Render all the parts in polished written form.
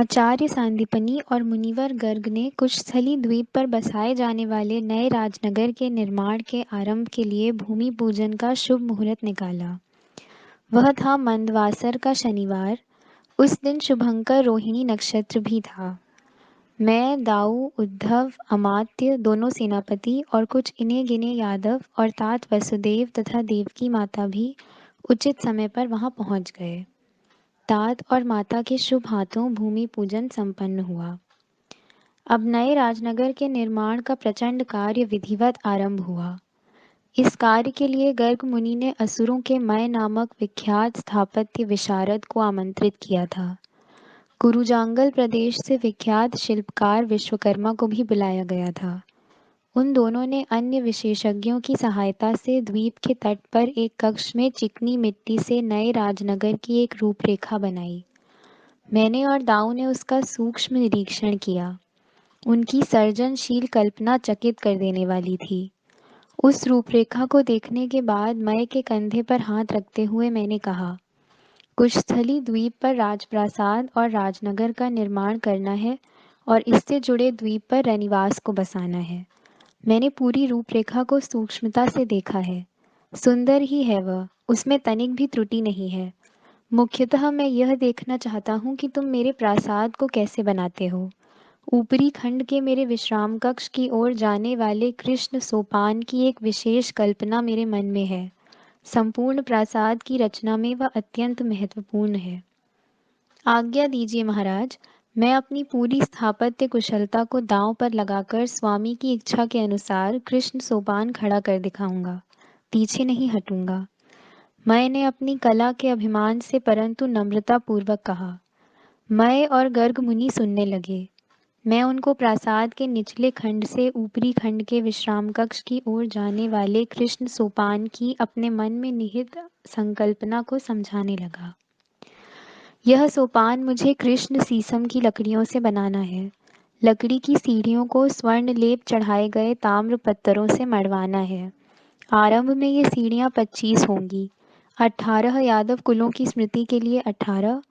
आचार्य सांदीपनि और मुनिवर गर्ग ने कुशस्थली द्वीप पर बसाए जाने वाले नए राजनगर के निर्माण के आरंभ के लिए भूमि पूजन का शुभ मुहूर्त निकाला। वह था मंदवासर का शनिवार। उस दिन शुभंकर रोहिणी नक्षत्र भी था। मैं, दाऊ, उद्धव, अमात्य, दोनों सेनापति और कुछ इने गिने यादव और तात वसुदेव तथा देवकी माता भी उचित समय पर वहां पहुंच गए। तात और माता के शुभ हाथों भूमि पूजन संपन्न हुआ। अब नए राजनगर के निर्माण का प्रचंड कार्य विधिवत आरंभ हुआ। इस कार्य के लिए गर्ग मुनि ने असुरों के मय नामक विख्यात स्थापत्य विशारद को आमंत्रित किया था। कुरुजांगल प्रदेश से विख्यात शिल्पकार विश्वकर्मा को भी बुलाया गया था। उन दोनों ने अन्य विशेषज्ञों की सहायता से द्वीप के तट पर एक कक्ष में चिकनी मिट्टी से नए राजनगर की एक रूपरेखा बनाई। मैंने और दाऊ ने उसका सूक्ष्म निरीक्षण किया। उनकी सर्जनशील कल्पना चकित कर देने वाली थी। उस रूपरेखा को देखने के बाद मय के कंधे पर हाथ रखते हुए मैंने कहा, कुशस्थली द्वीप पर राजप्रासाद और राजनगर का निर्माण करना है और इससे जुड़े द्वीप पर रनिवास को बसाना है। मैंने पूरी रूपरेखा को सूक्ष्मता से देखा है। सुंदर ही है वह, उसमें तनिक भी त्रुटि नहीं है। मुख्यतः मैं यह देखना चाहता हूँ कि तुम मेरे प्रासाद को कैसे बनाते हो। ऊपरी खंड के मेरे विश्राम कक्ष की ओर जाने वाले कृष्ण सोपान की एक विशेष कल्पना मेरे मन में है। संपूर्ण प्रासाद की रचना में वह अत्यंत महत्वपूर्ण है। आज्ञा दीजिए महाराज, मैं अपनी पूरी स्थापत्य कुशलता को दांव पर लगाकर स्वामी की इच्छा के अनुसार कृष्ण सोपान खड़ा कर दिखाऊंगा। पीछे नहीं हटूंगा। मैंने अपनी कला के अभिमान से परंतु नम्रता पूर्वक कहा। मैं और गर्ग मुनि सुनने लगे। मैं उनको प्रासाद के निचले खंड से ऊपरी खंड के विश्राम कक्ष की ओर जाने वाले कृष्ण सोपान की अपने मन में निहित संकल्पना को समझाने लगा। यह सोपान मुझे कृष्ण शीशम की लकड़ियों से बनाना है। लकड़ी की सीढ़ियों को स्वर्ण लेप चढ़ाए गए ताम्र पत्थरों से मढ़वाना है। आरंभ में ये सीढ़ियां 25 होंगी। 18 यादव कुलों की स्मृति के लिए 18,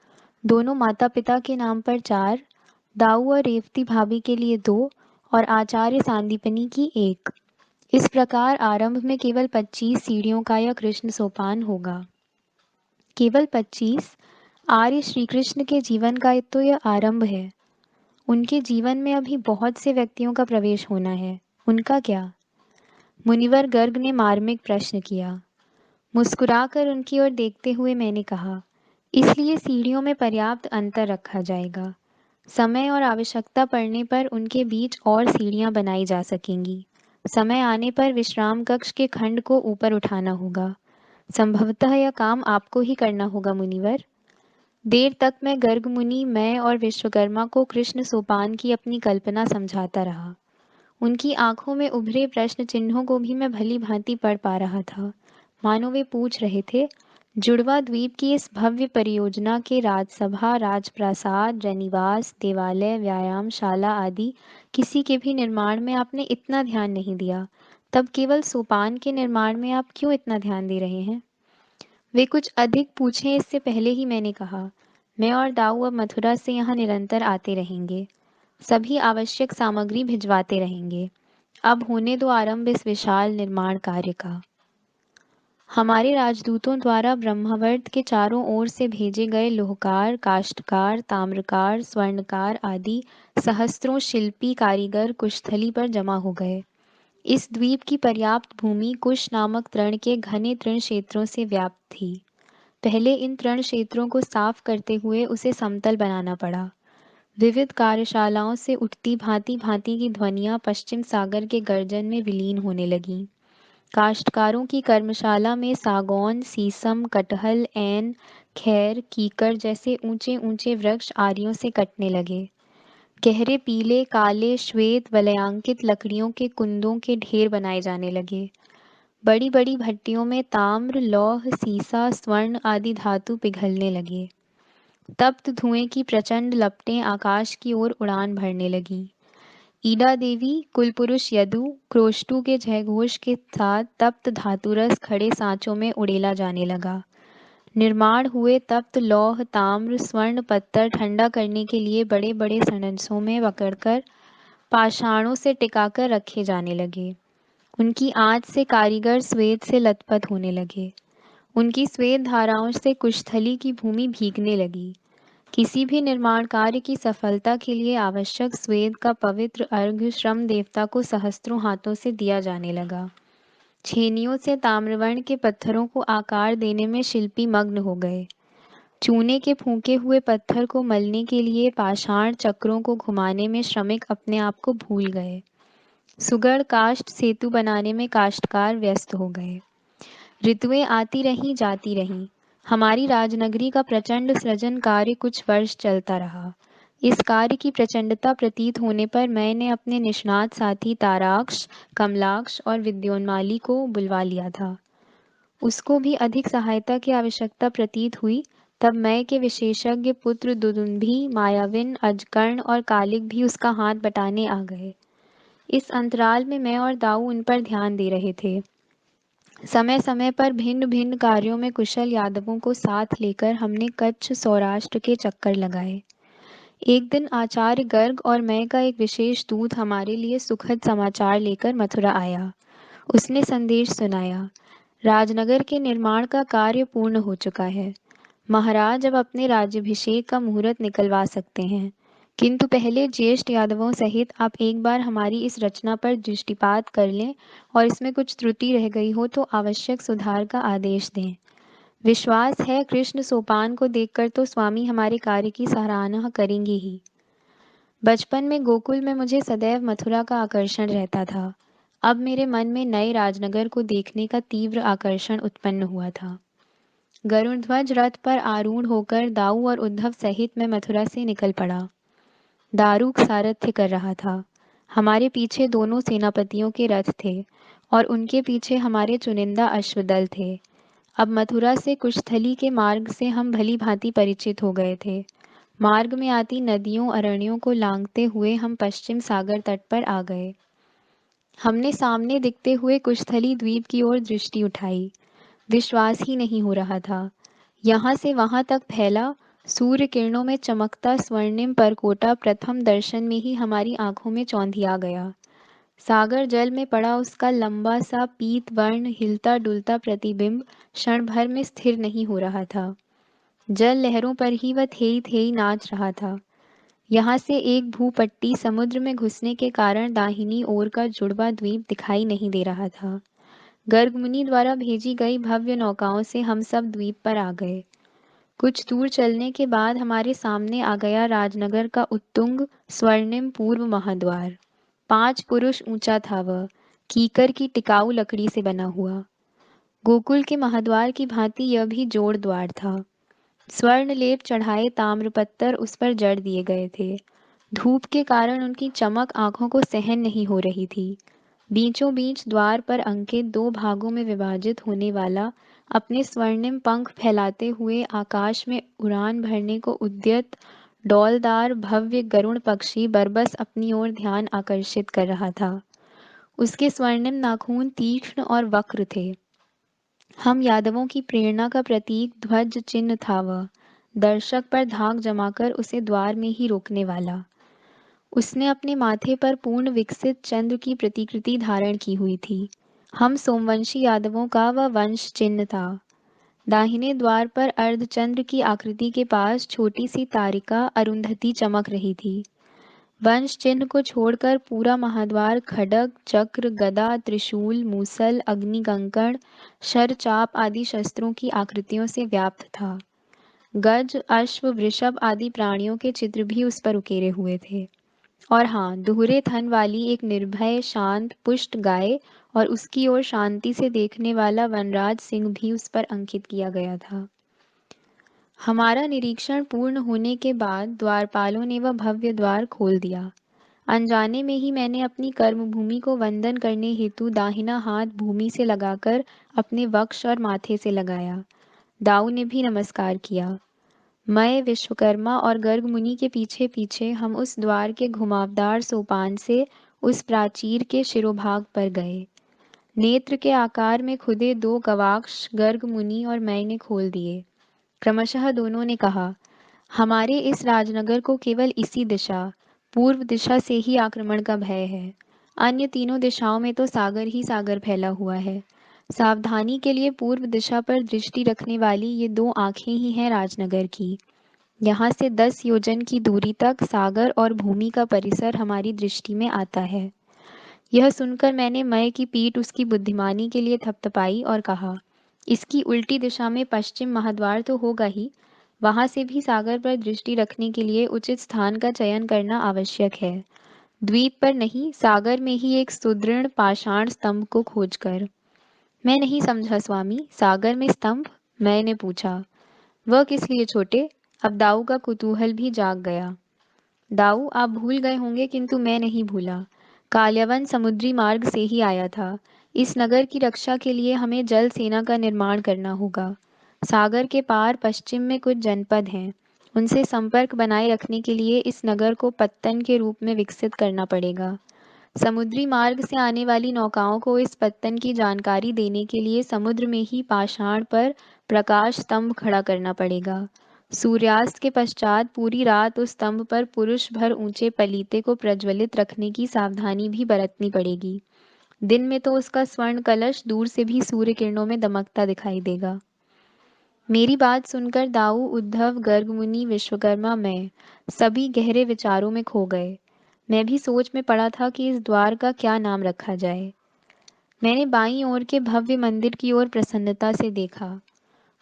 दोनों माता पिता के नाम पर 4, दाऊ और रेवती भाभी के लिए 2 और आचार्य सांदीपनि की 1। इस प्रकार आरंभ में केवल 25 सीढ़ियों का यह कृष्ण सोपान होगा। केवल 25? आर्य श्री कृष्ण के जीवन का तो यह आरंभ है। उनके जीवन में अभी बहुत से व्यक्तियों का प्रवेश होना है। उनका क्या? मुनिवर गर्ग ने मार्मिक प्रश्न किया। मुस्कुराकर उनकी ओर देखते हुए मैंने कहा, इसलिए सीढ़ियों में पर्याप्त अंतर रखा जाएगा। समय और आवश्यकता पड़ने पर उनके बीच और सीढ़ियां बनाई जा सकेंगी। समय आने पर विश्राम कक्ष के खंड को ऊपर उठाना होगा। संभवतः यह काम आपको ही करना होगा मुनिवर। देर तक मैं गर्ग मुनि, मैं और विश्वकर्मा को कृष्ण सोपान की अपनी कल्पना समझाता रहा। उनकी आंखों में उभरे प्रश्न चिन्हों को भी मैं भली भांति पढ़ पा रहा था। मानो वे पूछ रहे थे, जुड़वा द्वीप की इस भव्य परियोजना के राजसभा, राजप्रासाद, रनिवास, देवालय, व्यायामशाला आदि किसी के भी निर्माण में आपने इतना ध्यान नहीं दिया, तब केवल सोपान के निर्माण में आप क्यों इतना ध्यान दे रहे हैं? वे कुछ अधिक पूछें इससे पहले ही मैंने कहा, मैं और दाऊ अब मथुरा से यहाँ निरंतर आते रहेंगे। सभी आवश्यक सामग्री भिजवाते रहेंगे। अब होने दो आरंभ इस विशाल निर्माण कार्य का। हमारे राजदूतों द्वारा ब्रह्मावर्त के चारों ओर से भेजे गए लोहकार, काष्ठकार, ताम्रकार, स्वर्णकार आदि सहस्त्रों शिल्पी कारीगर कुशस्थली पर जमा हो गए। इस द्वीप की पर्याप्त भूमि कुश नामक तृण के घने तृण क्षेत्रों से व्याप्त थी। पहले इन तृण क्षेत्रों को साफ करते हुए उसे समतल बनाना पड़ा। विविध कार्यशालाओं से उठती भांति भांति की ध्वनियां पश्चिम सागर के गर्जन में विलीन होने लगीं। काश्तकारों की कर्मशाला में सागौन, शीशम, कटहल, ऐन, खैर, कीकर जैसे ऊंचे ऊंचे वृक्ष आरियों से कटने लगे। गहरे पीले, काले, श्वेत वलयांकित लकड़ियों के कुंदों के ढेर बनाए जाने लगे। बड़ी बड़ी भट्टियों में ताम्र, लौह, सीसा, स्वर्ण आदि धातु पिघलने लगे। तप्त धुएं की प्रचंड लपटें आकाश की ओर उड़ान भरने लगीं। ईडा देवी, कुलपुरुष यदु, क्रोष्टु के जयघोष के साथ तप्त धातुरस खड़े सांचों में उड़ेला जाने लगा। निर्माण हुए तप्त लौह, ताम्र, स्वर्ण, पत्थर ठंडा करने के लिए बड़े बड़े संयंत्रों में पकड़कर पाषाणों से टिकाकर रखे जाने लगे। उनकी आँच से कारीगर स्वेद से लथपथ होने लगे। उनकी स्वेद धाराओं से कुशस्थली की भूमि भीगने लगी। किसी भी निर्माण कार्य की सफलता के लिए आवश्यक स्वेद का पवित्र अर्घ्य श्रम देवता को सहस्त्रों हाथों से दिया जाने लगा। छेनियों से ताम्रवर्ण के पत्थरों को आकार देने में शिल्पी मग्न हो गए। चूने के फूंके हुए पत्थर को मलने के लिए पाषाण चक्रों को घुमाने में श्रमिक अपने आप को भूल गए। सुगढ़ काष्ठ सेतु बनाने में काष्ठकार व्यस्त हो गए। ऋतुएं आती रहीं जाती रहीं। हमारी राजनगरी का प्रचंड सृजन कार्य कुछ वर्ष चलता रहा। इस कार्य की प्रचंडता प्रतीत होने पर मैंने अपने निष्णात साथी ताराक्ष, कमलाक्ष और विद्योन्माली को बुलवा लिया था। उसको भी अधिक सहायता की आवश्यकता प्रतीत हुई। तब मय के विशेषज्ञ पुत्र दुदुम्भी, मायाविन, अजकर्ण और कालिक भी उसका हाथ बटाने आ गए। इस अंतराल में मैं और दाऊ उन पर ध्यान दे रहे थे। समय समय पर भिन्न भिन्न कार्यों में कुशल यादवों को साथ लेकर हमने कच्छ सौराष्ट्र के चक्कर लगाए। एक दिन आचार्य गर्ग और मैं का एक विशेष दूत हमारे लिए सुखद समाचार लेकर मथुरा आया। उसने संदेश सुनाया, राजनगर के निर्माण का कार्य पूर्ण हो चुका है। महाराज अब अपने राज्याभिषेक का मुहूर्त निकलवा सकते हैं, किंतु पहले ज्येष्ठ यादवों सहित आप एक बार हमारी इस रचना पर दृष्टिपात कर लें और इसमें कुछ त्रुटि रह गई हो तो आवश्यक सुधार का आदेश दें। विश्वास है कृष्ण सोपान को देखकर तो स्वामी हमारे कार्य की सराहना करेंगे ही। बचपन में गोकुल में मुझे सदैव मथुरा का आकर्षण रहता था। अब मेरे मन में नए राजनगर को देखने का तीव्र आकर्षण उत्पन्न हुआ था। गरुड़ध्वज रथ पर आरूढ़ होकर दाऊ और उद्धव सहित मैं मथुरा से निकल पड़ा। दारूक सारथ्य कर रहा था। हमारे पीछे दोनों सेनापतियों के रथ थे और उनके पीछे हमारे चुनिंदा अश्वदल थे। अब मथुरा से कुशस्थली के मार्ग से हम भली भांति परिचित हो गए थे। मार्ग में आती नदियों अरण्यों को लांघते हुए हम पश्चिम सागर तट पर आ गए। हमने सामने दिखते हुए कुशस्थली द्वीप की ओर दृष्टि उठाई। विश्वास ही नहीं हो रहा था। यहाँ से वहाँ तक फैला सूर्य किरणों में चमकता स्वर्णिम परकोटा प्रथम दर्शन में ही हमारी आंखों में चौंधिया गया। सागर जल में पड़ा उसका लंबा सा पीत वर्ण हिलता डुलता प्रतिबिंब क्षण भर में स्थिर नहीं हो रहा था। जल लहरों पर ही वह थेई थेई नाच रहा था। यहाँ से एक भूपट्टी समुद्र में घुसने के कारण दाहिनी ओर का जुड़वा द्वीप दिखाई नहीं दे रहा था। गर्ग मुनि द्वारा भेजी गई भव्य नौकाओं से हम सब द्वीप पर आ गए। कुछ दूर चलने के बाद हमारे सामने आ गया राजनगर का उत्तुंग स्वर्णिम पूर्व महाद्वार। 5 पुरुष ऊंचा था वह, कीकर की टिकाऊ लकड़ी से बना हुआ। गोकुल के महाद्वार की भांति यह भी जोड़ द्वार था। स्वर्ण लेप चढ़ाए ताम्रपत्तर उस पर जड़ दिए गए थे। धूप के कारण उनकी चमक आंखों को सहन नहीं हो रही थी। बीचों बीच द्वार पर अंकित 2 भागों में विभाजित होने वाला अपने स्वर्णिम पंख फैलाते हुए आकाश में उड़ान भरने को उद्यत डौलदार भव्य गरुड़ पक्षी बरबस अपनी ओर ध्यान आकर्षित कर रहा था। उसके स्वर्णिम नाखून तीक्ष्ण और वक्र थे। हम यादवों की प्रेरणा का प्रतीक ध्वज चिन्ह था वह, दर्शक पर धाक जमाकर उसे द्वार में ही रोकने वाला। उसने अपने माथे पर पूर्ण विकसित चंद्र की प्रतिकृति धारण की हुई थी। हम सोमवंशी यादवों का वह वंश चिन्ह था। दाहिने द्वार पर अर्धचंद्र की आकृति के पास छोटी सी तारिका अरुंधति चमक रही थी। वंश चिन्ह को छोड़कर पूरा महाद्वार खड्ग, चक्र, गदा, त्रिशूल, मूसल, अग्निकंकण, शरचाप आदि शस्त्रों की आकृतियों से व्याप्त था। गज, अश्व, वृषभ आदि प्राणियों के चित्र भी उस पर उकेरे हुए थे। और हाँ, दोहरे थन वाली एक निर्भय शांत पुष्ट गाय और उसकी ओर शांति से देखने वाला वनराज सिंह भी उस पर अंकित किया गया था। हमारा निरीक्षण पूर्ण होने के बाद द्वारपालों ने वह भव्य द्वार खोल दिया। अनजाने में ही मैंने अपनी कर्मभूमि को वंदन करने हेतु दाहिना हाथ भूमि से लगाकर अपने वक्ष और माथे से लगाया। दाऊ ने भी नमस्कार किया। मैं, विश्वकर्मा और गर्ग मुनि के पीछे पीछे हम उस द्वार के घुमावदार सोपान से उस प्राचीर के शिरोभाग पर गए। नेत्र के आकार में खुदे 2 गवाक्ष गर्ग मुनि और मैं ने खोल दिए। क्रमशः दोनों ने कहा, हमारे इस राजनगर को केवल इसी दिशा, पूर्व दिशा से ही आक्रमण का भय है। अन्य तीनों दिशाओं में तो सागर ही सागर फैला हुआ है। सावधानी के लिए पूर्व दिशा पर दृष्टि रखने वाली ये दो आंखें ही हैं राजनगर की। यहाँ से 10 योजन की दूरी तक सागर और भूमि का परिसर हमारी दृष्टि में आता है। यह सुनकर मैंने मय की पीठ उसकी बुद्धिमानी के लिए थपथपाई और कहा, इसकी उल्टी दिशा में पश्चिम महाद्वार तो होगा ही, वहां से भी सागर पर दृष्टि रखने के लिए उचित स्थान का चयन करना आवश्यक है। द्वीप पर नहीं, सागर में ही एक सुदृढ़ पाषाण स्तंभ को खोजकर। मैं नहीं समझा स्वामी, सागर में स्तंभ? मैंने पूछा। वह किस लिए छोटे? अब दाऊ का कुतूहल भी जाग गया। दाऊ, आप भूल गए होंगे किंतु मैं नहीं भूला। काल्यावन समुद्री मार्ग से ही आया था। इस नगर की रक्षा के लिए हमें जल सेना का निर्माण करना होगा। सागर के पार पश्चिम में कुछ जनपद हैं। उनसे संपर्क बनाए रखने के लिए इस नगर को पत्तन के रूप में विकसित करना पड़ेगा। समुद्री मार्ग से आने वाली नौकाओं को इस पत्तन की जानकारी देने के लिए समुद्र में ही पाषाण पर प्रकाश स्तंभ खड़ा करना पड़ेगा। सूर्यास्त के पश्चात पूरी रात उस स्तंभ पर पुरुष भर ऊंचे पलीते को प्रज्वलित रखने की सावधानी भी बरतनी पड़ेगी। दिन में तो उसका स्वर्ण कलश दूर से भी सूर्य किरणों में दमकता दिखाई देगा। मेरी बात सुनकर दाऊ, उद्धव, गर्गमुनि, विश्वकर्मा, मैं सभी गहरे विचारों में खो गए। मैं भी सोच में पड़ा था कि इस द्वार का क्या नाम रखा जाए। मैंने बाईं ओर के भव्य मंदिर की ओर प्रसन्नता से देखा।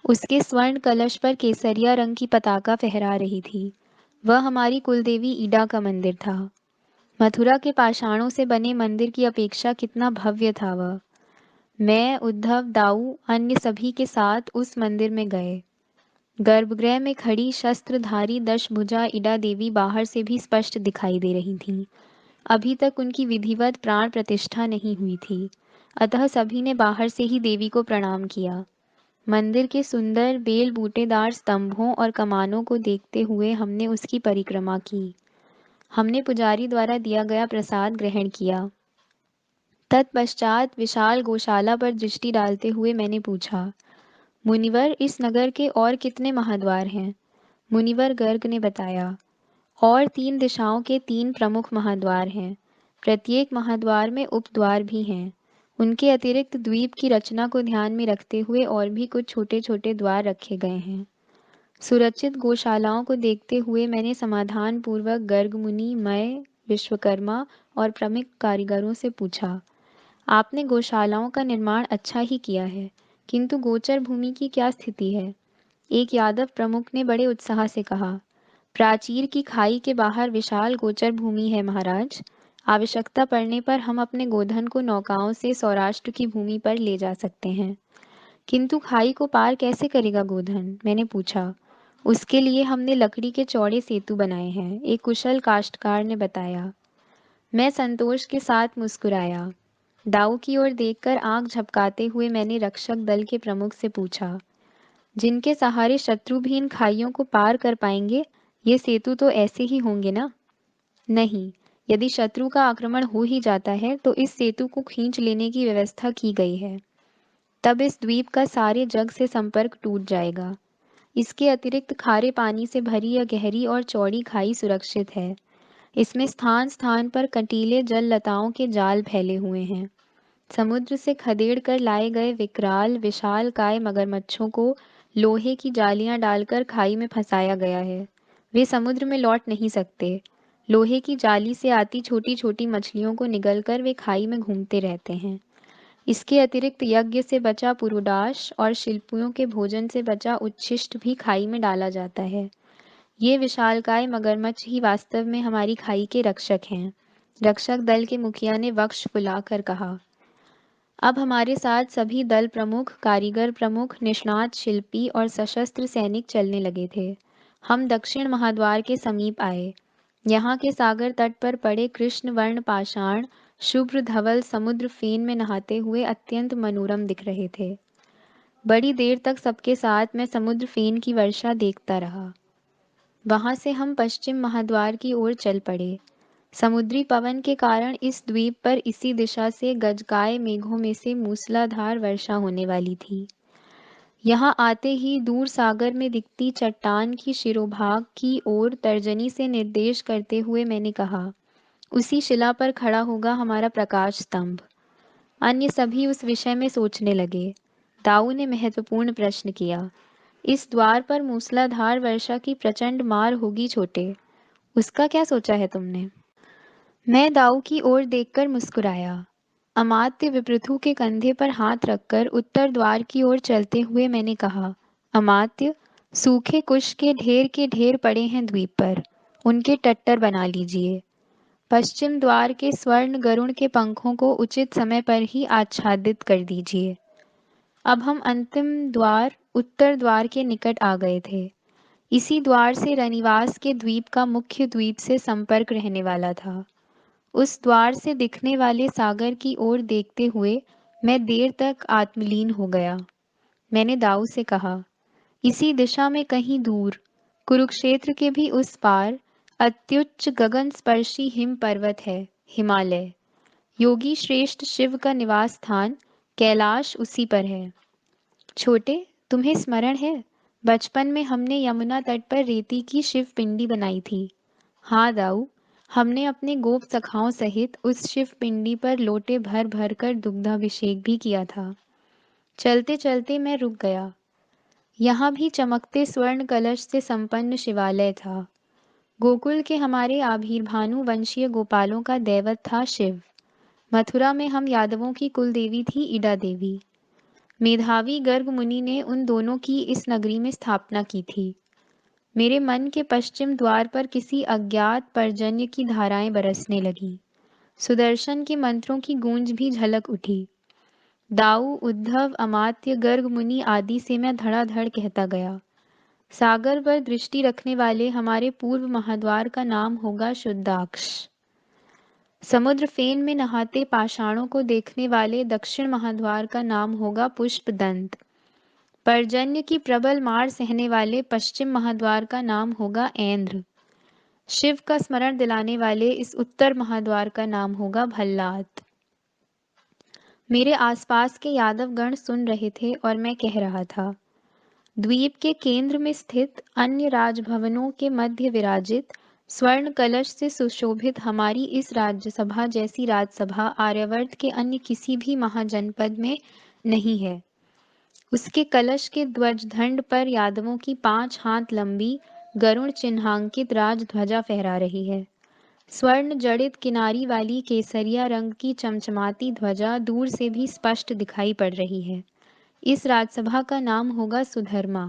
उसके स्वर्ण कलश पर केसरिया रंग की पताका फहरा रही थी। वह हमारी कुलदेवी ईडा का मंदिर था। मथुरा के पाषाणों से बने मंदिर की अपेक्षा कितना भव्य था वह। मैं, उद्धव, दाऊ, अन्य सभी के साथ उस मंदिर में गए। गर्भगृह में खड़ी शस्त्रधारी दशभुजा ईडा देवी बाहर से भी स्पष्ट दिखाई दे रही थीं। अभी तक उनकी विधिवत प्राण प्रतिष्ठा नहीं हुई थी, अतः सभी ने बाहर से ही देवी को प्रणाम किया। मंदिर के सुंदर बेल बूटेदार स्तंभों और कमानों को देखते हुए हमने उसकी परिक्रमा की। हमने पुजारी द्वारा दिया गया प्रसाद ग्रहण किया। तत्पश्चात विशाल गौशाला पर दृष्टि डालते हुए मैंने पूछा, मुनिवर, इस नगर के और कितने महाद्वार हैं? मुनिवर गर्ग ने बताया, और 3 दिशाओं के 3 प्रमुख महाद्वार हैं। प्रत्येक महाद्वार में उपद्वार भी हैं। उनके अतिरिक्त द्वीप की रचना को ध्यान में रखते हुए और भी कुछ छोटे छोटे द्वार रखे गए हैं। सुरक्षित गौशालाओं को देखते हुए मैंने समाधान पूर्वक गर्ग मुनि, मय, विश्वकर्मा और प्रमुख कारीगरों से पूछा, आपने गौशालाओं का निर्माण अच्छा ही किया है, किंतु गोचर भूमि की क्या स्थिति है? एक यादव प्रमुख ने बड़े उत्साह से कहा, प्राचीर की खाई के बाहर विशाल गोचर भूमि है महाराज। आवश्यकता पड़ने पर हम अपने गोधन को नौकाओं से सौराष्ट्र की भूमि पर ले जा सकते हैं। किंतु खाई को पार कैसे करेगा गोधन? मैंने पूछा। उसके लिए हमने लकड़ी के चौड़े सेतु बनाए हैं, एक कुशल काश्तकार ने बताया। मैं संतोष के साथ मुस्कुराया। दाऊ की ओर देखकर आंख झपकाते हुए मैंने रक्षक दल के प्रमुख से पूछा, जिनके सहारे शत्रु भी इन खाइयों को पार कर पाएंगे, ये सेतु तो ऐसे ही होंगे ना? नहीं, यदि शत्रु का आक्रमण हो ही जाता है तो इस सेतु को खींच लेने की व्यवस्था की गई है। तब इस द्वीप का सारे जग से संपर्क टूट जाएगा। इसके अतिरिक्त खारे पानी से भरी यह गहरी और चौड़ी खाई सुरक्षित है। इसमें स्थान स्थान पर कंटीले जल लताओं के जाल फैले हुए हैं। समुद्र से खदेड़ कर लाए गए विकराल विशाल काय मगरमच्छों को लोहे की जालियां डालकर खाई में फंसाया गया है। वे समुद्र में लौट नहीं सकते। लोहे की जाली से आती छोटी छोटी मछलियों को निगलकर वे खाई में घूमते रहते हैं। इसके अतिरिक्त यज्ञ से बचा पुरुडाश और शिल्पियों के भोजन से बचा उच्छिष्ट भी खाई में डाला जाता है। ये विशालकाय मगरमच्छ ही वास्तव में हमारी खाई के रक्षक हैं। रक्षक दल के मुखिया ने वक्ष फुलाकर कहा। अब हमारे साथ सभी दल प्रमुख, कारीगर प्रमुख, निष्णात शिल्पी और सशस्त्र सैनिक चलने लगे थे। हम दक्षिण महाद्वार के समीप आए। यहाँ के सागर तट पर पड़े कृष्ण वर्ण पाषाण शुभ्र धवल समुद्र फेन में नहाते हुए अत्यंत मनोरम दिख रहे थे। बड़ी देर तक सबके साथ मैं समुद्र फेन की वर्षा देखता रहा। वहां से हम पश्चिम महाद्वार की ओर चल पड़े। समुद्री पवन के कारण इस द्वीप पर इसी दिशा से गजकाय मेघों में से मूसलाधार वर्षा होने वाली थी। यहाँ आते ही दूर सागर में दिखती चट्टान की शिरोभाग की ओर तर्जनी से निर्देश करते हुए मैंने कहा, उसी शिला पर खड़ा होगा हमारा प्रकाश स्तंभ। अन्य सभी उस विषय में सोचने लगे। दाऊ ने महत्वपूर्ण प्रश्न किया, इस द्वार पर मूसलाधार वर्षा की प्रचंड मार होगी छोटे, उसका क्या सोचा है तुमने? मैं दाऊ की ओर देखकर मुस्कुराया। अमात्य विपृथु के कंधे पर हाथ रखकर उत्तर द्वार की ओर चलते हुए मैंने कहा, अमात्य, सूखे कुश के ढेर पड़े हैं द्वीप पर, उनके टट्टर बना लीजिए। पश्चिम द्वार के स्वर्ण गरुण के पंखों को उचित समय पर ही आच्छादित कर दीजिए। अब हम अंतिम द्वार उत्तर द्वार के निकट आ गए थे। इसी द्वार से रनिवास के द्वीप का मुख्य द्वीप से संपर्क रहने वाला था। उस द्वार से दिखने वाले सागर की ओर देखते हुए मैं देर तक आत्मलीन हो गया। मैंने दाऊ से कहा, इसी दिशा में कहीं दूर, कुरुक्षेत्र के भी उस पार, अत्युच्च गगन स्पर्शी हिम पर्वत है, हिमालय। योगी श्रेष्ठ शिव का निवास स्थान कैलाश उसी पर है। छोटे, तुम्हें स्मरण है, बचपन में हमने यमुना तट पर रेती की शिव पिंडी बनाई थी। हाँ दाऊ, हमने अपने गोप सखाओं सहित उस शिव पिंडी पर लोटे भर भर कर दुग्धाभिषेक भी किया था। चलते चलते मैं रुक गया। यहाँ भी चमकते स्वर्ण कलश से संपन्न शिवालय था। गोकुल के हमारे आभीरभानु वंशीय गोपालों का दैवत था शिव। मथुरा में हम यादवों की कुल देवी थी ईडा देवी। मेधावी गर्ग मुनि ने उन दोनों की इस नगरी में स्थापना की थी। मेरे मन के पश्चिम द्वार पर किसी अज्ञात पर्जन्य की धाराएं बरसने लगी। सुदर्शन के मंत्रों की गूंज भी झलक उठी। दाऊ, उद्धव, अमात्य, गर्ग मुनि आदि से मैं धड़ाधड़ कहता गया। सागर पर दृष्टि रखने वाले हमारे पूर्व महाद्वार का नाम होगा शुद्धाक्ष। समुद्र फेन में नहाते पाषाणों को देखने वाले दक्षिण महाद्वार का नाम होगा पुष्पदंत। पर्जन्य की प्रबल मार सहने वाले पश्चिम महाद्वार का नाम होगा ऐंद्र। शिव का स्मरण दिलाने वाले इस उत्तर महाद्वार का नाम होगा भल्लात। मेरे आसपास के यादव गण सुन रहे थे और मैं कह रहा था, द्वीप के केंद्र में स्थित अन्य राजभवनों के मध्य विराजित स्वर्ण कलश से सुशोभित हमारी इस राज्यसभा जैसी राजसभा आर्यावर्त के अन्य किसी भी महाजनपद में नहीं है। उसके कलश के ध्वजदंड पर यादवों की 5 हाथ लंबी गरुड़ चिन्हांकित राज ध्वजा फहरा रही है। स्वर्ण जड़ित किनारी वाली केसरिया रंग की चमचमाती ध्वजा दूर से भी स्पष्ट दिखाई पड़ रही है। इस राजसभा का नाम होगा सुधर्मा।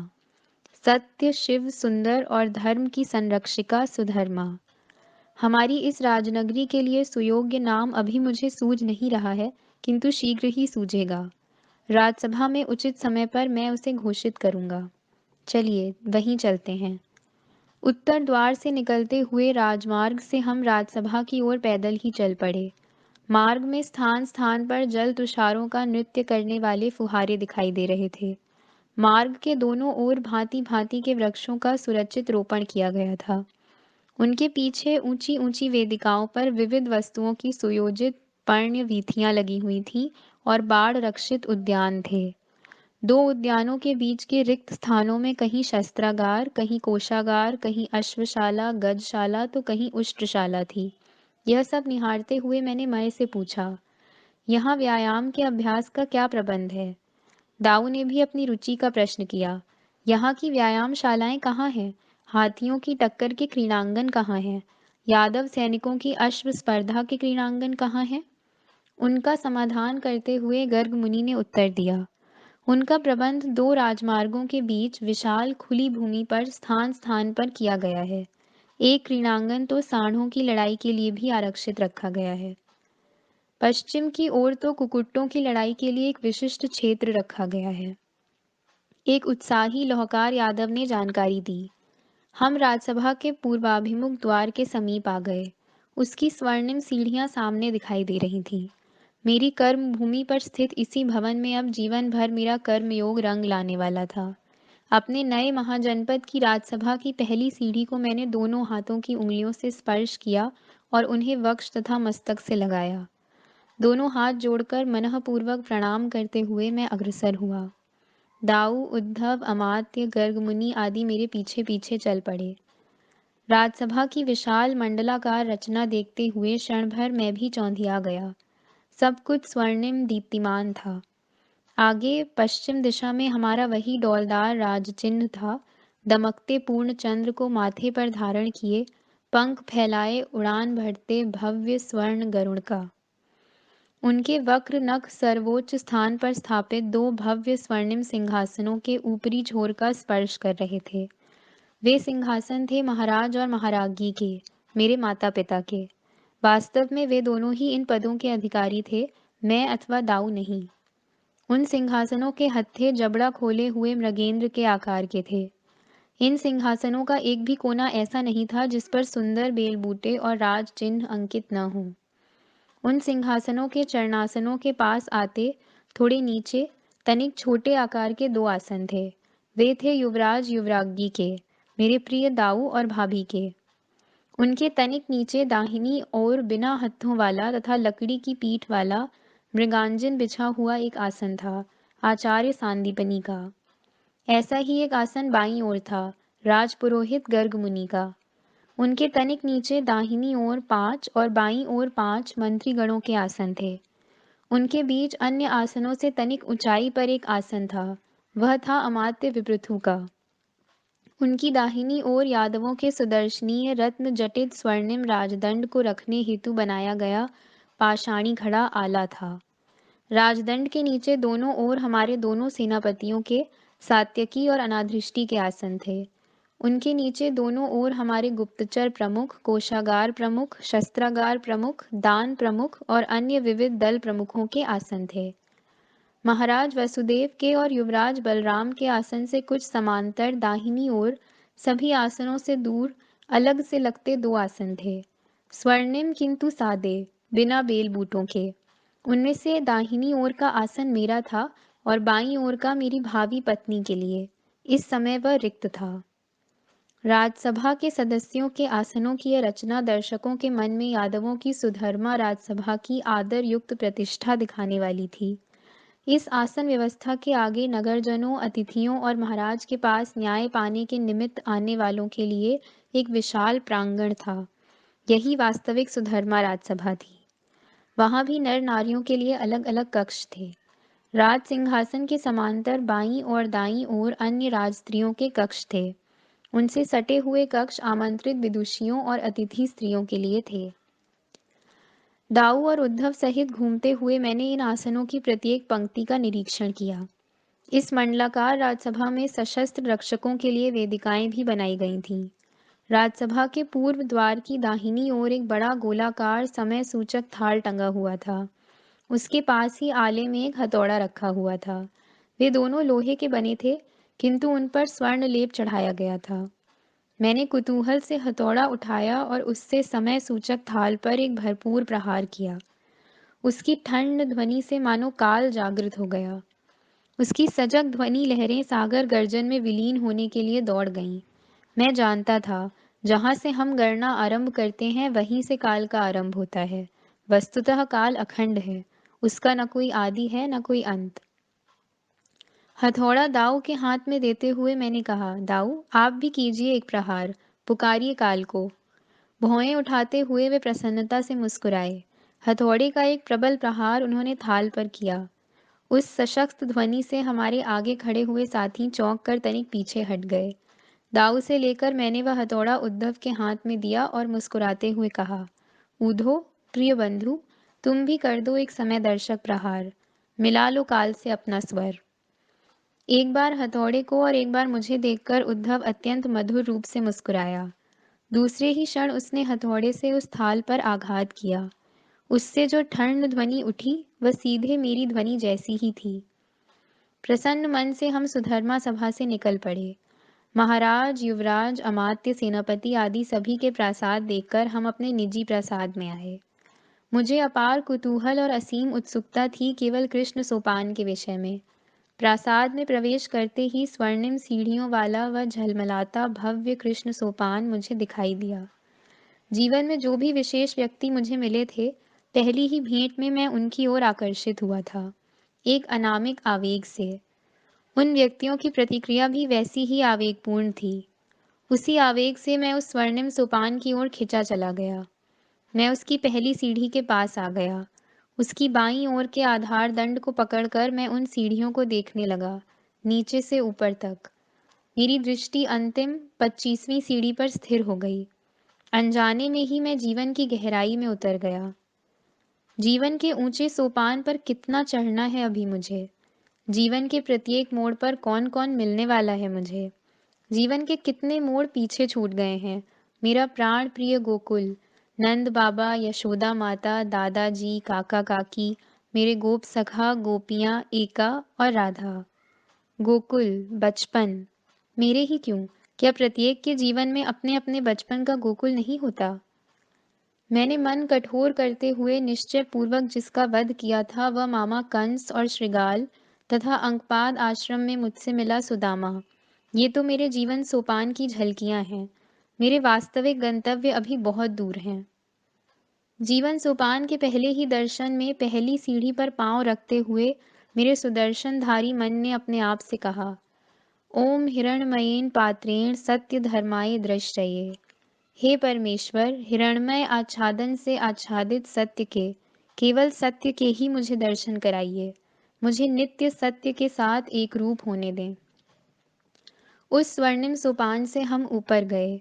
सत्य, शिव, सुंदर और धर्म की संरक्षिका सुधर्मा। हमारी इस राजनगरी के लिए सुयोग्य नाम अभी मुझे सूझ नहीं रहा है, किंतु शीघ्र ही सूझेगा। राजसभा में उचित समय पर मैं उसे घोषित करूंगा। चलिए वहीं चलते हैं। उत्तर द्वार से निकलते हुए राजमार्ग से हम राजसभा की ओर पैदल ही चल पड़े। मार्ग में स्थान स्थान पर जल तुषारों का नृत्य करने वाले फुहारे दिखाई दे रहे थे। मार्ग के दोनों ओर भांति भांति के वृक्षों का सुरक्षित रोपण किया गया था। उनके पीछे ऊंची ऊंची वेदिकाओं पर विविध वस्तुओं की सुयोजित पर्ण्य वीथियां लगी हुई थीं और बाढ़ रक्षित उद्यान थे। 2 उद्यानों के बीच के रिक्त स्थानों में कहीं शस्त्रागार, कहीं कोषागार, कहीं अश्वशाला, गजशाला तो कहीं उष्ट्रशाला थी। यह सब निहारते हुए मैंने मय से पूछा, यहाँ व्यायाम के अभ्यास का क्या प्रबंध है? दाऊ ने भी अपनी रुचि का प्रश्न किया। यहाँ की व्यायामशालाएं कहाँ हैं? हाथियों की टक्कर के क्रीड़ांगन कहाँ हैं? यादव सैनिकों की अश्व स्पर्धा के क्रीड़ांगन कहाँ हैं? उनका समाधान करते हुए गर्ग मुनि ने उत्तर दिया, उनका प्रबंध 2 राजमार्गों के बीच विशाल खुली भूमि पर स्थान स्थान पर किया गया है। एक क्रीड़ांगन तो सांडों की लड़ाई के लिए भी आरक्षित रखा गया है। पश्चिम की ओर तो कुकुट्टों की लड़ाई के लिए एक विशिष्ट क्षेत्र रखा गया है। एक उत्साही लोहकार यादव ने जानकारी दी। हम राजसभा के पूर्वाभिमुख द्वार के समीप आ गए। उसकी स्वर्णिम सीढ़ियां सामने दिखाई दे रही थीं। मेरी कर्म भूमि पर स्थित इसी भवन में अब जीवन भर मेरा कर्मयोग रंग लाने वाला था। अपने नए महाजनपद की राजसभा की पहली सीढ़ी को मैंने दोनों हाथों की उंगलियों से स्पर्श किया और उन्हें वक्ष तथा मस्तक से लगाया। दोनों हाथ जोड़कर मनःपूर्वक प्रणाम करते हुए मैं अग्रसर हुआ। दाऊ, उद्धव, अमात्य, गर्ग मुनि आदि मेरे पीछे पीछे चल पड़े। राजसभा की विशाल मंडलाकार रचना देखते हुए क्षण भर मैं भी चौंधिया गया। सब कुछ स्वर्णिम दीप्तिमान था। आगे पश्चिम दिशा में हमारा वही डौलदार राजचिन्ह था, दमकते पूर्ण चंद्र को माथे पर धारण किए, पंख फैलाए उड़ान भरते भव्य स्वर्ण गरुड़ का। उनके वक्र नख सर्वोच्च स्थान पर स्थापित दो भव्य स्वर्णिम सिंहासनों के ऊपरी छोर का स्पर्श कर रहे थे। वे सिंहासन थे महाराज और महाराज्ञी के, मेरे माता पिता के। वास्तव में वे दोनों ही इन पदों के अधिकारी थे, मैं अथवा दाऊ नहीं। उन सिंहासनों के हत्थे जबड़ा खोले हुए मृगेंद्र के आकार के थे। इन सिंहासनों का एक भी कोना ऐसा नहीं था जिस पर सुंदर बेलबूटे और राज चिन्ह अंकित न हों। उन सिंहासनों के चरणासनों के पास आते थोड़े नीचे तनिक छोटे आकार के दो आसन थे। वे थे युवराज युवराज्ञी के, मेरे प्रिय दाऊ और भाभी के। उनके तनिक नीचे दाहिनी ओर बिना हत्थों वाला तथा लकड़ी की पीठ वाला मृगांजन बिछा हुआ एक आसन था, आचार्य सांदीपनी का। ऐसा ही एक आसन बाईं ओर था, राजपुरोहित गर्ग मुनि का। उनके तनिक नीचे दाहिनी ओर 5 और बाईं ओर 5 मंत्रीगणों के आसन थे। उनके बीच अन्य आसनों से तनिक ऊंचाई पर एक आसन था, वह था अमात्य विपृथु का। उनकी दाहिनी ओर यादवों के सुदर्शनीय रत्न जटित स्वर्णिम राजदंड को रखने हेतु बनाया गया पाषाणी खड़ा आला था। राजदंड के नीचे दोनों ओर हमारे दोनों सेनापतियों के सात्यकी और अनाधृष्टि के आसन थे। उनके नीचे दोनों ओर हमारे गुप्तचर प्रमुख, कोषागार प्रमुख, शस्त्रागार प्रमुख, दान प्रमुख और अन्य विविध दल प्रमुखों के आसन थे। महाराज वसुदेव के और युवराज बलराम के आसन से कुछ समांतर दाहिनी ओर सभी आसनों से दूर अलग से लगते दो आसन थे, स्वर्णिम किंतु सादे, बिना बेल बूटों के। उनमें से दाहिनी ओर का आसन मेरा था और बाईं ओर का मेरी भावी पत्नी के लिए। इस समय वह रिक्त था। राजसभा के सदस्यों के आसनों की यह रचना दर्शकों के मन में यादवों की सुधर्मा राजसभा की आदर युक्त प्रतिष्ठा दिखाने वाली थी। इस आसन व्यवस्था के आगे नगरजनों, अतिथियों और महाराज के पास न्याय पाने के निमित्त आने वालों के लिए एक विशाल प्रांगण था। यही वास्तविक सुधर्मा राजसभा थी। वहां भी नर नारियों के लिए अलग अलग कक्ष थे। राज सिंहासन के समांतर बाईं और दाईं ओर अन्य राजस्त्रियों के कक्ष थे। उनसे सटे हुए कक्ष आमंत्रित विदुषियों और अतिथि स्त्रियों के लिए थे। दाऊ और उद्धव सहित घूमते हुए मैंने इन आसनों की प्रत्येक पंक्ति का निरीक्षण किया। इस मंडलाकार राजसभा में सशस्त्र रक्षकों के लिए वेदिकाएं भी बनाई गई थीं। राजसभा के पूर्व द्वार की दाहिनी ओर एक बड़ा गोलाकार समय सूचक थाल टंगा हुआ था। उसके पास ही आले में एक हथौड़ा रखा हुआ था। वे दोनों लोहे के बने थे, किंतु उन पर स्वर्ण लेप चढ़ाया गया था। मैंने कुतूहल से हथौड़ा उठाया और उससे समय सूचक थाल पर एक भरपूर प्रहार किया। उसकी ठंड ध्वनि से मानो काल जागृत हो गया। उसकी सजग ध्वनि लहरें सागर गर्जन में विलीन होने के लिए दौड़ गईं। मैं जानता था, जहां से हम गणना आरंभ करते हैं वहीं से काल का आरंभ होता है। वस्तुतः काल अखंड है, उसका न कोई आदि है न कोई अंत। हथौड़ा दाऊ के हाथ में देते हुए मैंने कहा, दाऊ आप भी कीजिए एक प्रहार, पुकारिए काल को। भौएं उठाते हुए वे प्रसन्नता से मुस्कुराए। हथौड़े का एक प्रबल प्रहार उन्होंने थाल पर किया। उस सशक्त ध्वनि से हमारे आगे खड़े हुए साथी चौंक कर तनिक पीछे हट गए। दाऊ से लेकर मैंने वह हथौड़ा उद्धव के हाथ में दिया और मुस्कुराते हुए कहा, ऊधो प्रिय बंधु, तुम भी कर दो एक समय दर्शक प्रहार, मिला लो काल से अपना स्वर। एक बार हथौड़े को और एक बार मुझे देखकर उद्धव अत्यंत मधुर रूप से मुस्कुराया। दूसरे ही क्षण उसने हथौड़े से उस थाल पर आघात किया। उससे जो ठंड ध्वनि उठी वह सीधे मेरी ध्वनि जैसी ही थी। प्रसन्न मन से हम सुधर्मा सभा से निकल पड़े। महाराज, युवराज, अमात्य, सेनापति आदि सभी के प्रासाद देखकर हम अपने निजी प्रासाद में आए। मुझे अपार कुतूहल और असीम उत्सुकता थी केवल कृष्ण सोपान के विषय में। प्रासाद में प्रवेश करते ही स्वर्णिम सीढ़ियों वाला वह झलमलाता भव्य कृष्ण सोपान मुझे दिखाई दिया। जीवन में जो भी विशेष व्यक्ति मुझे मिले थे, पहली ही भेंट में मैं उनकी ओर आकर्षित हुआ था, एक अनामिक आवेग से। उन व्यक्तियों की प्रतिक्रिया भी वैसी ही आवेगपूर्ण थी। उसी आवेग से मैं उस स्वर्णिम सोपान की ओर खिंचा चला गया। मैं उसकी पहली सीढ़ी के पास आ गया। उसकी बाईं ओर के आधार दंड को पकड़कर मैं उन सीढ़ियों को देखने लगा, नीचे से ऊपर तक। मेरी दृष्टि अंतिम 25वीं सीढ़ी पर स्थिर हो गई। अनजाने में ही मैं जीवन की गहराई में उतर गया। जीवन के ऊंचे सोपान पर कितना चढ़ना है अभी मुझे। जीवन के प्रत्येक मोड़ पर कौन कौन मिलने वाला है मुझे। जीवन के कितने मोड़ पीछे छूट गए हैं। मेरा प्राण प्रिय गोकुल, नंद बाबा, यशोदा माता, दादाजी, काका काकी, मेरे गोप सखा, गोपियाँ, एका और राधा। गोकुल, बचपन, मेरे ही क्यों? क्या प्रत्येक के जीवन में अपने अपने बचपन का गोकुल नहीं होता? मैंने मन कठोर करते हुए निश्चय पूर्वक जिसका वध किया था वह मामा कंस और श्रृगाल तथा अंकपाद आश्रम में मुझसे मिला सुदामा। ये तो मेरे जीवन सोपान की झलकियां हैं। मेरे वास्तविक गंतव्य अभी बहुत दूर हैं। जीवन सोपान के पहले ही दर्शन में पहली सीढ़ी पर पांव रखते हुए मेरे सुदर्शनधारी मन ने अपने आप से कहा, ओम हिरण्मयेन पात्रेण सत्य धर्माय दृष्टये। हे परमेश्वर, हिरण्मय आच्छादन से आच्छादित सत्य के, केवल सत्य के ही मुझे दर्शन कराइए। मुझे नित्य सत्य के साथ एक रूप होने दें। उस स्वर्णिम सोपान से हम ऊपर गए।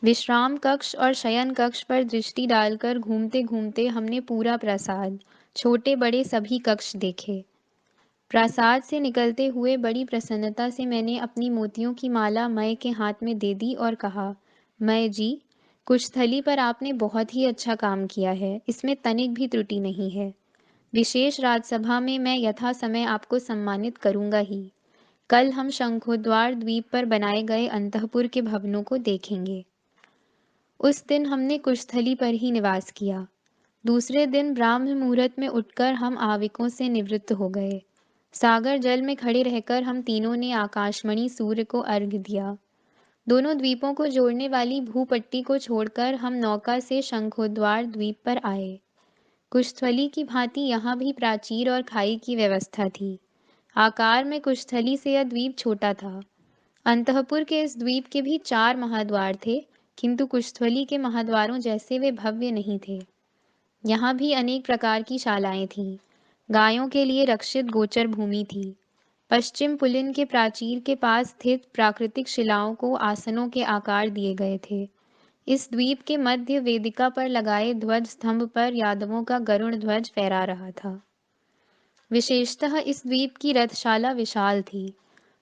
विश्राम कक्ष और शयन कक्ष पर दृष्टि डालकर घूमते घूमते हमने पूरा प्रासाद, छोटे बड़े सभी कक्ष देखे। प्रासाद से निकलते हुए बड़ी प्रसन्नता से मैंने अपनी मोतियों की माला मय के हाथ में दे दी और कहा, मय जी, कुशस्थली पर आपने बहुत ही अच्छा काम किया है, इसमें तनिक भी त्रुटि नहीं है। विशेष राजसभा में मैं यथा समय आपको सम्मानित करूंगा ही। कल हम शंखोद्वार द्वीप पर बनाए गए अंतःपुर के भवनों को देखेंगे। उस दिन हमने कुशस्थली पर ही निवास किया। दूसरे दिन ब्राह्म मुहूर्त में उठकर हम आविकों से निवृत्त हो गए। सागर जल में खड़े रहकर हम तीनों ने आकाशमणि सूर्य को अर्घ्य दिया। दोनों द्वीपों को जोड़ने वाली भूपट्टी को छोड़कर हम नौका से शंखोद्वार द्वीप पर आए। कुशस्थली की भांति यहाँ भी प्राचीर और खाई की व्यवस्था थी। आकार में कुशस्थली से यह द्वीप छोटा था। अंतःपुर के इस द्वीप के भी 4 महाद्वार थे, किंतु कुशस्थली के महाद्वारों जैसे वे भव्य नहीं थे। यहाँ भी अनेक प्रकार की शालाएं थीं। गायों के लिए रक्षित गोचर भूमि थी। पश्चिम पुलिन के प्राचीर के पास स्थित प्राकृतिक शिलाओं को आसनों के आकार दिए गए थे। इस द्वीप के मध्य वेदिका पर लगाए ध्वज स्तंभ पर यादवों का गरुड़ ध्वज फहरा रहा था। विशेषतः इस द्वीप की रथशाला विशाल थी।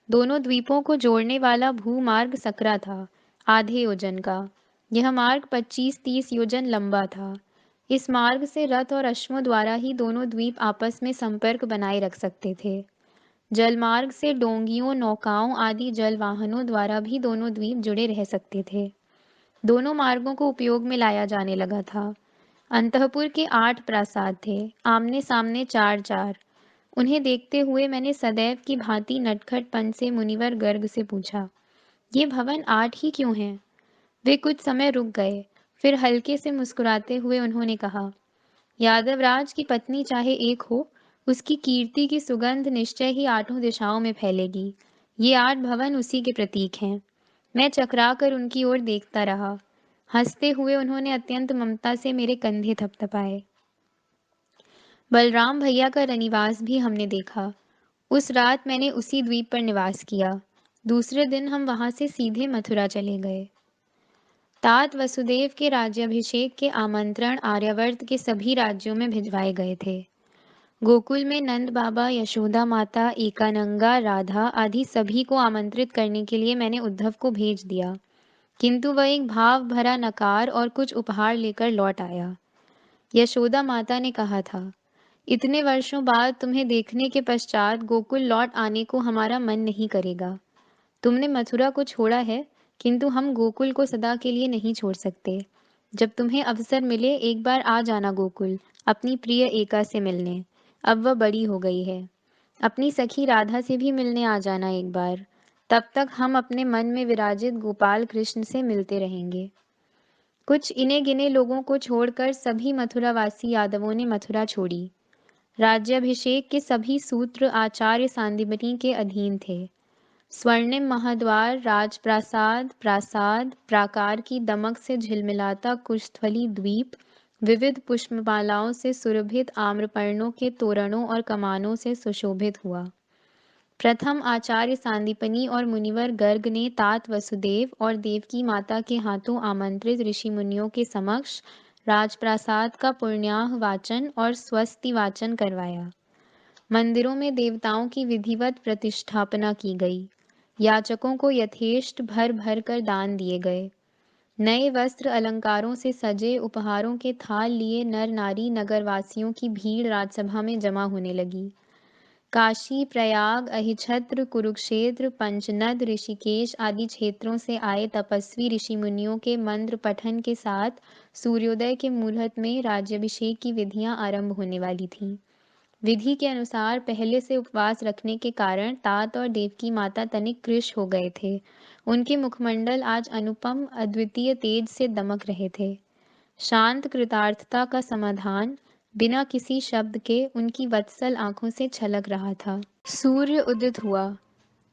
दोनों द्वीपों को जोड़ने वाला भूमार्ग सकरा था, आधे योजन का। यह मार्ग 25-30 योजन लंबा था। इस मार्ग से रथ और अश्वों द्वारा ही दोनों द्वीप आपस में संपर्क बनाए रख सकते थे। जलमार्ग से डोंगियों, नौकाओं आदि जल वाहनों द्वारा भी दोनों द्वीप जुड़े रह सकते थे। दोनों मार्गों को उपयोग में लाया जाने लगा था। अंतःपुर के 8 प्रासाद थे, आमने सामने 4-4। उन्हें देखते हुए मैंने सदैव की भांति नटखटपन से मुनिवर गर्ग से पूछा, ये भवन 8 ही क्यों हैं? वे कुछ समय रुक गए, फिर हल्के से मुस्कुराते हुए उन्होंने कहा, यादवराज की पत्नी चाहे एक हो, उसकी कीर्ति की सुगंध निश्चय ही 8 दिशाओं में फैलेगी। ये 8 भवन उसी के प्रतीक हैं। मैं चकरा कर उनकी ओर देखता रहा। हंसते हुए उन्होंने अत्यंत ममता से मेरे कंधे थपथपाए। बलराम भैया का रनिवास भी हमने देखा। उस रात मैंने उसी द्वीप पर निवास किया। दूसरे दिन हम वहां से सीधे मथुरा चले गए। तात वसुदेव के राज्याभिषेक के आमंत्रण आर्यावर्त के सभी राज्यों में भिजवाए गए थे। गोकुल में नंद बाबा, यशोदा माता, एकानंगा, राधा आदि सभी को आमंत्रित करने के लिए मैंने उद्धव को भेज दिया, किंतु वह एक भाव भरा नकार और कुछ उपहार लेकर लौट आया। यशोदा माता ने कहा था, इतने वर्षों बाद तुम्हें देखने के पश्चात गोकुल लौट आने को हमारा मन नहीं करेगा। तुमने मथुरा को छोड़ा है, किंतु हम गोकुल को सदा के लिए नहीं छोड़ सकते। जब तुम्हें अवसर मिले एक बार आ जाना गोकुल, अपनी प्रिय एका से मिलने। अब वह बड़ी हो गई है। अपनी सखी राधा से भी मिलने आ जाना एक बार। तब तक हम अपने मन में विराजित गोपाल कृष्ण से मिलते रहेंगे। कुछ इने गिने लोगों को छोड़कर सभी मथुरावासी यादवों ने मथुरा छोड़ी। राज्याभिषेक के सभी सूत्र आचार्य सांदीपनि के अधीन थे। स्वर्णिम महाद्वार, राजप्रासाद, प्रासाद, प्राकार की दमक से झिलमिलाता कुशस्थली द्वीप, विविध पुष्पमालाओं से सुरभित आम्रपर्णों के तोरणों और कमानों से सुशोभित हुआ। प्रथम आचार्य सांदीपनि और मुनिवर गर्ग ने तात वसुदेव और देवकी माता के हाथों आमंत्रित ऋषि मुनियों के समक्ष राजप्रासाद का पुण्याह वाचन और स्वस्ति वाचन करवाया। मंदिरों में देवताओं की विधिवत प्रतिष्ठापना की गई। याचकों को यथेष्ट भर भर कर दान दिए गए। नए वस्त्र अलंकारों से सजे उपहारों के थाल लिए नर नारी नगरवासियों की भीड़ राजसभा में जमा होने लगी। काशी, प्रयाग, अहिछत्र, कुरुक्षेत्र, पंचनद, ऋषिकेश आदि क्षेत्रों से आए तपस्वी ऋषि मुनियों के मंत्र पठन के साथ सूर्योदय के मुहूर्त में राज्याभिषेक की विधियां आरंभ होने वाली थीं। विधि के अनुसार पहले से उपवास रखने के कारण तात और देवकी माता तनिक कृश हो गए थे। उनके मुखमंडल आज अनुपम अद्वितीय तेज से दमक रहे थे। शांत कृतार्थता का समाधान बिना किसी शब्द के उनकी वत्सल आंखों से छलक रहा था। सूर्य उदित हुआ।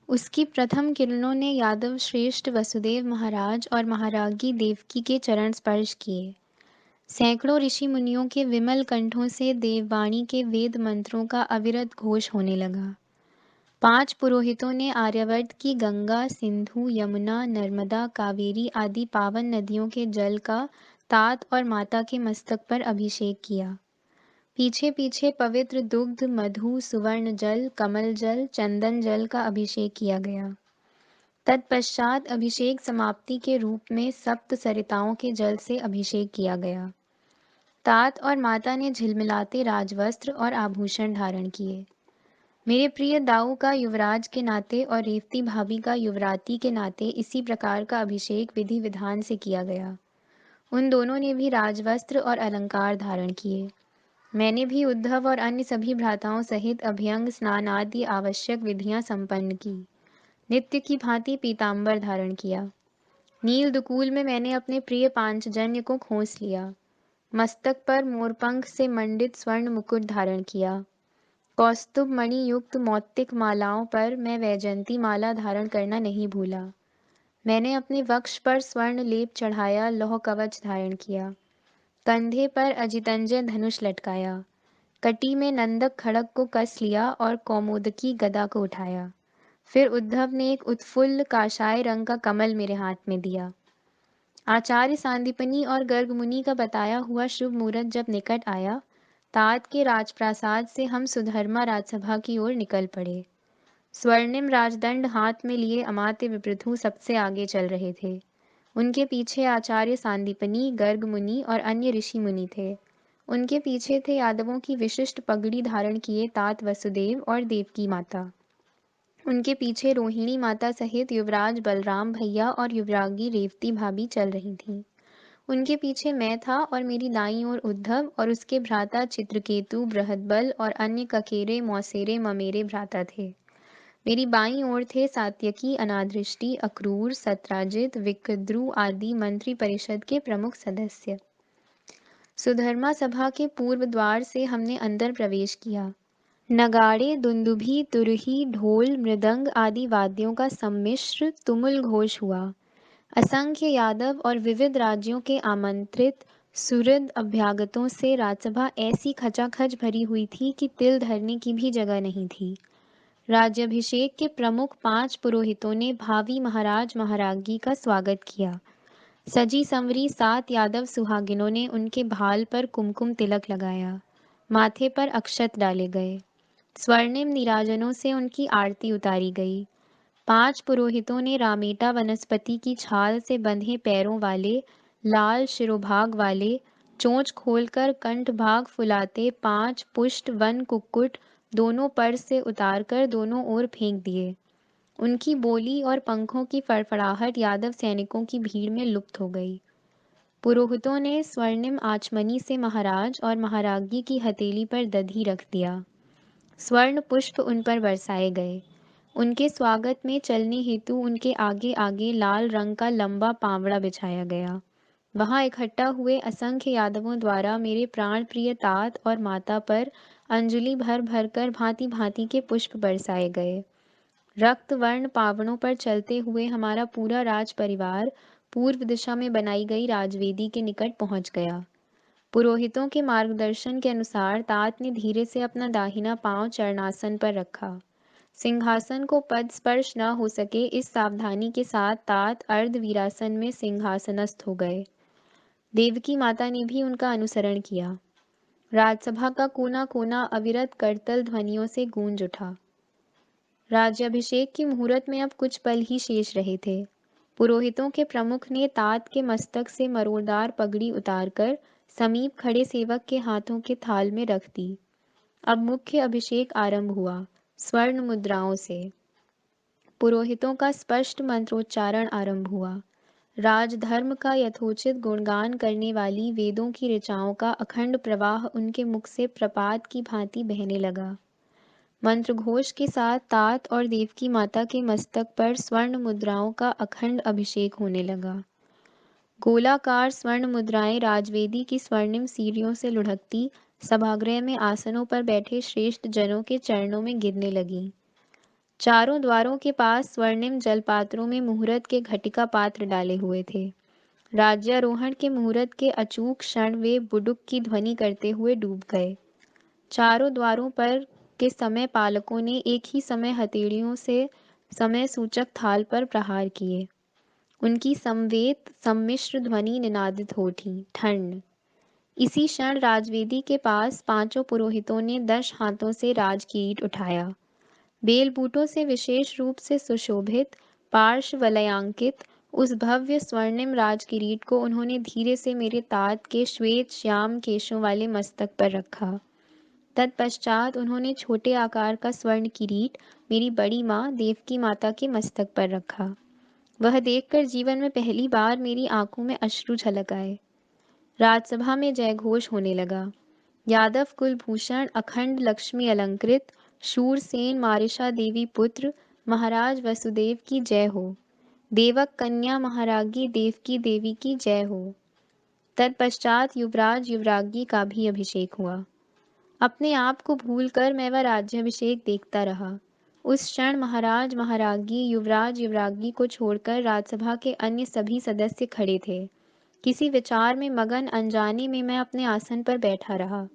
उसकी प्रथम किरणों ने यादव श्रेष्ठ वसुदेव महाराज और महारागी देवकी के चरण स्पर्श किए। सैकड़ों ऋषि मुनियों के विमल कंठों से देववाणी के वेद मंत्रों का अविरत घोष होने लगा। 5 पुरोहितों ने आर्यावर्त की गंगा, सिंधु, यमुना, नर्मदा, कावेरी आदि पावन नदियों के जल का तात और माता के मस्तक पर अभिषेक किया। पीछे पीछे पवित्र दुग्ध, मधु, सुवर्ण जल, कमल जल, चंदन जल का अभिषेक किया गया। तत्पश्चात अभिषेक समाप्ति के रूप में सप्त सरिताओं के जल से अभिषेक किया गया। तात और माता ने झिलमिलाते राजवस्त्र और आभूषण धारण किए। मेरे प्रिय दाऊ का युवराज के नाते और रेवती भाभी का युवराती के नाते इसी प्रकार का अभिषेक विधि विधान से किया गया। उन दोनों ने भी राजवस्त्र और अलंकार धारण किए। मैंने भी उद्धव और अन्य सभी भ्राताओं सहित अभ्यंग स्नान आदि आवश्यक विधियां संपन्न की। नित्य की भांति पीतांबर धारण किया। नील दुकूल में मैंने अपने प्रिय पांचजन्य को खोस लिया। मस्तक पर मोरपंख से मंडित स्वर्ण मुकुट धारण किया। कौस्तुभ मणि युक्त मौक्तिक मालाओं पर मैं वैजयंती माला धारण करना नहीं भूला। मैंने अपने वक्ष पर स्वर्ण लेप चढ़ाया, लौह कवच धारण किया। कंधे पर अजितंजय धनुष लटकाया। कटी में नंदक खड़ग को कस लिया और कौमोदकी गदा को उठाया। फिर उद्धव ने एक उत्फुल्ल काशाय रंग का कमल मेरे हाथ में दिया। आचार्य सांदीपनि और गर्ग मुनि का बताया हुआ शुभ मुहूर्त जब निकट आया, तात के राजप्रासाद से हम सुधर्मा राजसभा की ओर निकल पड़े। स्वर्णिम राजदंड हाथ में लिए अमात्य विप्रथु सबसे आगे चल रहे थे। उनके पीछे आचार्य सांदीपनि, गर्ग मुनि और अन्य ऋषि मुनि थे। उनके पीछे थे यादवों की विशिष्ट पगड़ी धारण किए तात वसुदेव और देवकी माता। उनके पीछे रोहिणी माता सहित युवराज बलराम भैया और युवरागी रेवती भाभी चल रही थीं। उनके पीछे मैं था और मेरी दाईं ओर उद्धव और उसके भ्राता चित्रकेतु, बृहदबल और अन्य ककेरे, मौसेरे, ममेरे भ्राता थे। मेरी बाईं ओर थे सात्यकी, अनादृष्टि, अक्रूर, सत्राजित, विक्रद्रु आदि मंत्री परिषद के प्रमुख सदस्य। सुधर्मा सभा के पूर्व द्वार से हमने अंदर प्रवेश किया। नगाड़े, दुंदुभी, तुरही, ढोल, मृदंग आदि वाद्यों का सम्मिश्र तुमुल घोष हुआ। असंख्य यादव और विविध राज्यों के आमंत्रित सुहृद अभ्यागतों से राजसभा ऐसी खचाखच भरी हुई थी कि तिल धरने की भी जगह नहीं थी। राज्याभिषेक के प्रमुख 5 पुरोहितों ने भावी महाराज महारागी का स्वागत किया। सजी संवरी 7 यादव सुहागिनों ने उनके भाल पर कुमकुम तिलक लगाया। माथे पर अक्षत डाले गए। स्वर्णिम नीराजनों से उनकी आरती उतारी गई। 5 पुरोहितों ने रामेटा वनस्पति की छाल से बंधे पैरों वाले, लाल शिरोभाग वाले, चोंच खोलकर कंठ भाग फुलाते 5 पुष्ट वन कुक्कुट दोनों पर से उतारकर दोनों ओर फेंक दिए। उनकी बोली और पंखों की फड़फड़ाहट यादव सैनिकों की भीड़ में लुप्त हो गई। पुरोहितों ने स्वर्णिम आचमनी से महाराज और महारागी की हथेली पर दधी रख दिया। स्वर्ण पुष्प उन पर बरसाए गए। उनके स्वागत में चलने हेतु उनके आगे आगे लाल रंग का लंबा पावड़ा बिछाया गया। वहां इकट्ठा हुए असंख्य यादवों द्वारा मेरे प्राण प्रिय तात और माता पर अंजलि भर भर कर भांति भांति के पुष्प बरसाए गए। रक्त वर्ण पावड़ों पर चलते हुए हमारा पूरा राज परिवार पूर्व दिशा में बनाई गई राजवेदी के निकट पहुंच गया। पुरोहितों के मार्गदर्शन के अनुसार तात ने धीरे से अपना दाहिना पांव चरणासन पर रखा। सिंहासन को पद स्पर्श न हो सके, इस सावधानी के साथ तात अर्धवीरासन में सिंहासनस्थ हो गए। देवकी माता ने भी उनका अनुसरण किया। राजसभा का कोना कोना अविरत करतल ध्वनियों से गूंज उठा। राज्याभिषेक की मुहूर्त में अब कुछ पल ही शेष रहे थे। पुरोहितों के प्रमुख ने तात के मस्तक से मरोड़दार पगड़ी उतारकर समीप खड़े सेवक के हाथों के थाल में रख दी। अब मुख्य अभिषेक आरंभ हुआ, स्वर्ण मुद्राओं से। पुरोहितों का स्पष्ट मंत्रोच्चारण आरंभ हुआ। राजधर्म का यथोचित गुणगान करने वाली वेदों की ऋचाओं का अखंड प्रवाह उनके मुख से प्रपात की भांति बहने लगा। मंत्रघोष के साथ तात और देवकी माता के मस्तक पर स्वर्ण मुद्राओं का अखंड अभिषेक होने लगा। गोलाकार स्वर्ण मुद्राएं राजवेदी की स्वर्णिम सीढ़ियों से लुढ़कती सभागृह में आसनों पर बैठे श्रेष्ठ जनों के चरणों में गिरने लगीं। चारों द्वारों के पास स्वर्णिम जलपात्रों में मुहूर्त के घटिका पात्र डाले हुए थे। राज्यारोहण के मुहूर्त के अचूक क्षण वे बुडुक की ध्वनि करते हुए डूब गए। चारों द्वारों पर के समय पालकों ने एक ही समय हथेलियों से समय सूचक थाल पर प्रहार किए। उनकी समवेत सम्मिश्र ध्वनि निनादित हो उठी, ठंड। इसी क्षण राजवेदी के पास पांचों पुरोहितों ने 10 हाथों से राजकीट उठाया। बेलबूटों से विशेष रूप से सुशोभित, पार्श्व वलयांकित उस भव्य स्वर्णिम राजकिरीट को उन्होंने धीरे से मेरे तात के श्वेत श्याम केशों वाले मस्तक पर रखा। तत्पश्चात उन्होंने छोटे आकार का स्वर्ण किरीट मेरी बड़ी माँ देवकी माता के मस्तक पर रखा। वह देखकर जीवन में पहली बार मेरी आंखों में अश्रु छलक आए। राजसभा में जयघोष होने लगा। यादव कुलभूषण अखंड लक्ष्मी अलंकृत शूरसेन मारिशा देवी पुत्र महाराज वसुदेव की जय हो। देवक कन्या महारागी देवकी देवी की जय हो। तत्पश्चात युवराज युवरागी का भी अभिषेक हुआ। अपने आप को भूलकर मैं वह राज्याभिषेक देखता रहा। उस क्षण महाराज महारागी युवराज युवरागी को छोड़कर राजसभा के अन्य सभी सदस्य खड़े थे। किसी विचार में मगन अनजाने में मैं अपने आसन पर बैठा रहा।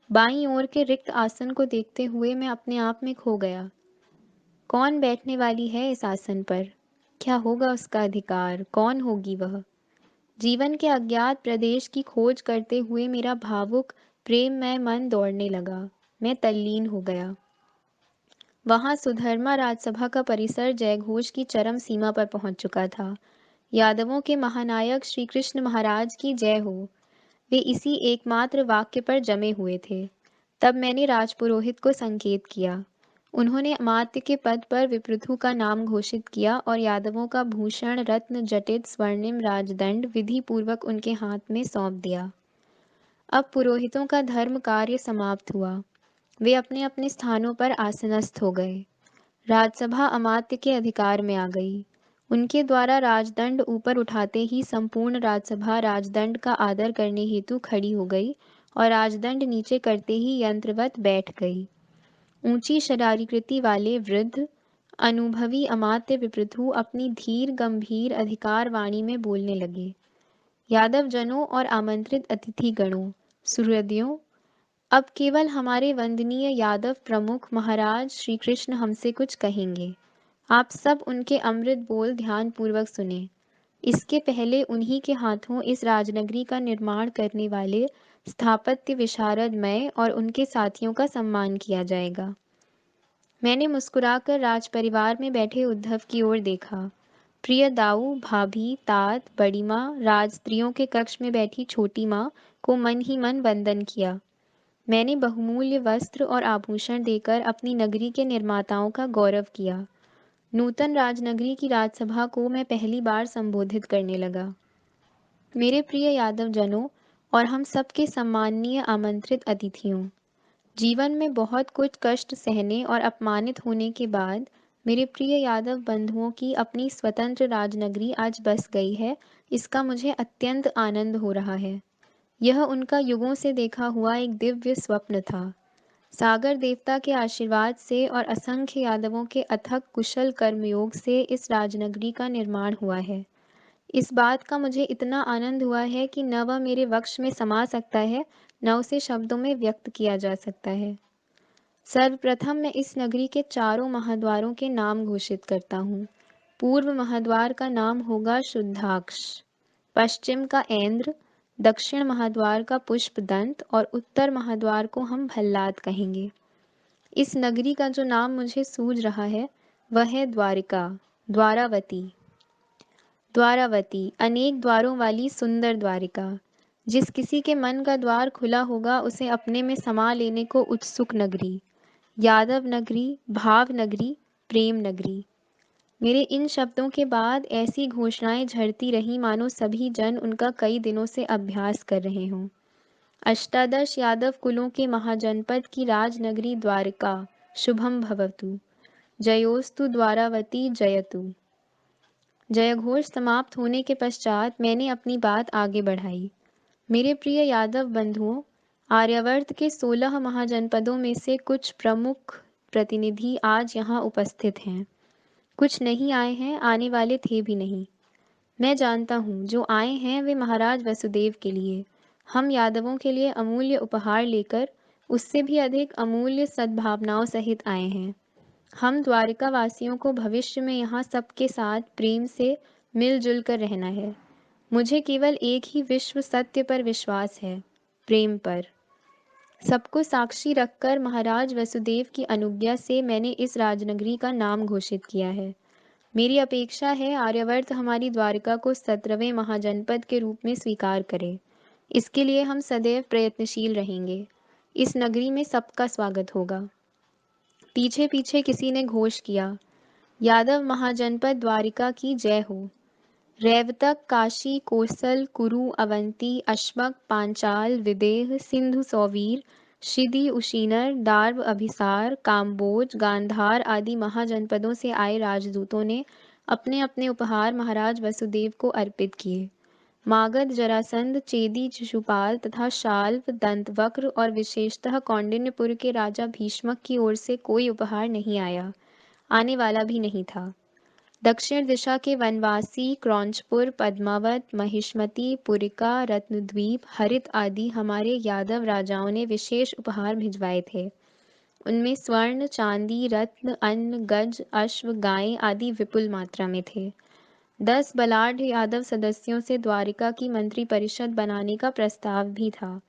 बाईं ओर के रिक्त आसन को देखते हुए मैं अपने आप में खो गया। कौन बैठने वाली है इस आसन पर? क्या होगा उसका अधिकार? कौन होगी वह? जीवन के अज्ञात प्रदेश की खोज करते हुए मेरा भावुक प्रेममय मन दौड़ने लगा। मैं तल्लीन हो गया। वहां सुधर्मा राजसभा का परिसर जयघोष की चरम सीमा पर पहुंच चुका था। यादवों के महानायक श्री कृष्ण महाराज की जय हो। वे इसी एकमात्र वाक्य पर जमे हुए थे। तब मैंने राजपुरोहित को संकेत किया। उन्होंने अमात्य के पद पर विपृथु का नाम घोषित किया और यादवों का भूषण रत्न जटित स्वर्णिम राजदंड विधि पूर्वक उनके हाथ में सौंप दिया। अब पुरोहितों का धर्म कार्य समाप्त हुआ। वे अपने अपने स्थानों पर आसनस्थ हो गए। राजसभा अमात्य के अधिकार में आ गई। उनके द्वारा राजदंड ऊपर उठाते ही संपूर्ण राजसभा राजदंड का आदर करने हेतु खड़ी हो गई और राजदंड नीचे करते ही यंत्रवत बैठ गई। ऊंची शरारीकृति वाले वृद्ध अनुभवी अमात्य विपृथु अपनी धीर गंभीर अधिकार वाणी में बोलने लगे। यादव जनों और आमंत्रित अतिथि गणों, सुहृदयों, अब केवल हमारे वंदनीय यादव प्रमुख महाराज श्री कृष्ण हमसे कुछ कहेंगे। आप सब उनके अमृत बोल ध्यान पूर्वक सुने। इसके पहले उन्हीं के हाथों इस राजनगरी का निर्माण करने वाले स्थापत्य विशारद मैं और उनके साथियों का सम्मान किया जाएगा। मैंने मुस्कुराकर राजपरिवार में बैठे उद्धव की ओर देखा। प्रिय दाऊ, भाभी, तात, बड़ी माँ, राजस्त्रियों के कक्ष में बैठी छोटी माँ को मन ही मन वंदन किया। मैंने बहुमूल्य वस्त्र और आभूषण देकर अपनी नगरी के निर्माताओं का गौरव किया। नूतन राजनगरी की राजसभा को मैं पहली बार संबोधित करने लगा। मेरे प्रिय यादव जनों और हम सबके सम्माननीय आमंत्रित अतिथियों, जीवन में बहुत कुछ कष्ट सहने और अपमानित होने के बाद मेरे प्रिय यादव बंधुओं की अपनी स्वतंत्र राजनगरी आज बस गई है, इसका मुझे अत्यंत आनंद हो रहा है। यह उनका युगों से देखा हुआ एक दिव्य स्वप्न था। सागर देवता के आशीर्वाद से और असंख्य यादवों के अथक कुशल कर्मयोग से इस राजनगरी का निर्माण हुआ है। इस बात का मुझे इतना आनंद हुआ है कि न वह मेरे वक्ष में समा सकता है, न उसे शब्दों में व्यक्त किया जा सकता है। सर्वप्रथम मैं इस नगरी के चारों महाद्वारों के नाम घोषित करता हूँ। पूर्व महाद्वार का नाम होगा शुद्धाक्ष, पश्चिम का ऐन्द्र, दक्षिण महाद्वार का पुष्पदंत और उत्तर महाद्वार को हम भल्लाद कहेंगे। इस नगरी का जो नाम मुझे सूझ रहा है वह है द्वारिका, द्वारावती। द्वारावती, अनेक द्वारों वाली सुंदर द्वारिका। जिस किसी के मन का द्वार खुला होगा उसे अपने में समा लेने को उत्सुक नगरी, यादव नगरी, भाव नगरी, प्रेम नगरी। मेरे इन शब्दों के बाद ऐसी घोषणाएं झड़ती रहीं मानो सभी जन उनका कई दिनों से अभ्यास कर रहे हों। अष्टादश यादव कुलों के महाजनपद की राजनगरी द्वारिका शुभम भवतु, जयोस्तु द्वारावती जयतु। जयघोष समाप्त होने के पश्चात मैंने अपनी बात आगे बढ़ाई। मेरे प्रिय यादव बंधुओं, आर्यावर्त के 16 महाजनपदों में से कुछ प्रमुख प्रतिनिधि आज यहाँ उपस्थित हैं। कुछ नहीं आए हैं, आने वाले थे भी नहीं। मैं जानता हूँ जो आए हैं वे महाराज वसुदेव के लिए, हम यादवों के लिए अमूल्य उपहार लेकर, उससे भी अधिक अमूल्य सद्भावनाओं सहित आए हैं। हम द्वारिका वासियों को भविष्य में यहाँ सबके साथ प्रेम से मिलजुल कर रहना है। मुझे केवल एक ही विश्व सत्य पर विश्वास है, प्रेम पर। सबको साक्षी रखकर महाराज वसुदेव की अनुज्ञा से मैंने इस राजनगरी का नाम घोषित किया है। मेरी अपेक्षा है आर्यावर्त हमारी द्वारिका को 17वें महाजनपद के रूप में स्वीकार करे। इसके लिए हम सदैव प्रयत्नशील रहेंगे। इस नगरी में सबका स्वागत होगा। पीछे पीछे किसी ने घोष किया, यादव महाजनपद द्वारिका की जय हो। रैवतक, काशी, कोसल, कुरु, अवंती, अश्मक, पांचाल, विदेह, सिंधु सौवीर, शिदी, उशीनर, दार्व, अभिसार, काम्बोज, गांधार आदि महाजनपदों से आए राजदूतों ने अपने अपने उपहार महाराज वसुदेव को अर्पित किए। मागध, जरासंध, चेदी, शिशुपाल तथा शाल्व, दंतवक्र और विशेषतः कौंडिन्यपुर के राजा भीष्मक की ओर से कोई उपहार नहीं आया, आने वाला भी नहीं था। दक्षिण दिशा के वनवासी क्रौंचपुर, पद्मावत, महिष्मती, पुरिका, रत्नद्वीप, हरित आदि हमारे यादव राजाओं ने विशेष उपहार भिजवाए थे। उनमें स्वर्ण, चांदी, रत्न, अन्न, गज, अश्व, गायें आदि विपुल मात्रा में थे। 10 बलाढ़ यादव सदस्यों से द्वारिका की मंत्री परिषद बनाने का प्रस्ताव भी था।